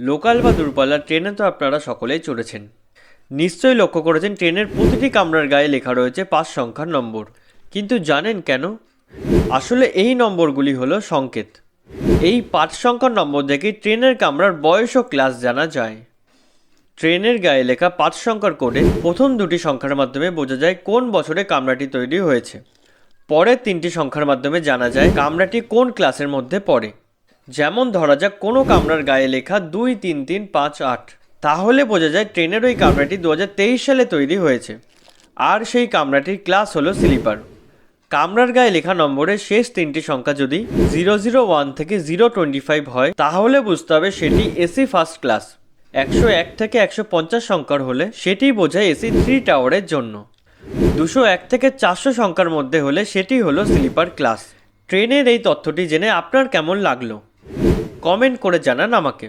Local বা দূরপাল্লার ট্রেনে তো আপনারা সকলেই চড়েছেন। নিশ্চয়ই লক্ষ্য করেছেন ট্রেনের প্রতিটি কামরার গায়ে লেখা রয়েছে 5 সংখ্যার নম্বর। কিন্তু জানেন কেন? আসলে এই নম্বরগুলি হলো সংকেত। এই 5 সংখ্যার নম্বর দেখে ট্রেনের কামরার বয়স ও ক্লাস জানা যায়। ট্রেনের গায়ে লেখা 5 সংখ্যার কোডে প্রথম দুটি সংখ্যার মাধ্যমে বোঝা যায় কোন বছরে কামরাটি তৈরি হয়েছে। পরের তিনটি সংখ্যার মাধ্যমে জানা যায় কামরাটি কোন ক্লাসের মধ্যে পড়ে। যেমন ধরা যাক কোনো কামরার গায়ে লেখা 23358, তাহলে বোঝা যায় ট্রেনের ওই কামরাটি 2023 সালে তৈরি হয়েছে। আর সেই কামরাটির ক্লাস হলো স্লিপার। কামরার গায়ে লেখা নম্বরের শেষ তিনটি সংখ্যা যদি 001 থেকে 025 হয়, তাহলে বুঝতে হবে সেটি এসি ফার্স্ট ক্লাস। 101 থেকে 150 সংখ্যার হলে সেটি বোঝায় এসি 3 টাওয়ারের জন্য। 201 থেকে 400 সংখ্যার মধ্যে হলে সেটি হলো স্লিপার ক্লাস। ট্রেনের এই তথ্যটি জেনে আপনার কেমন লাগলো? কমেন্ট করে জানান আমাকে।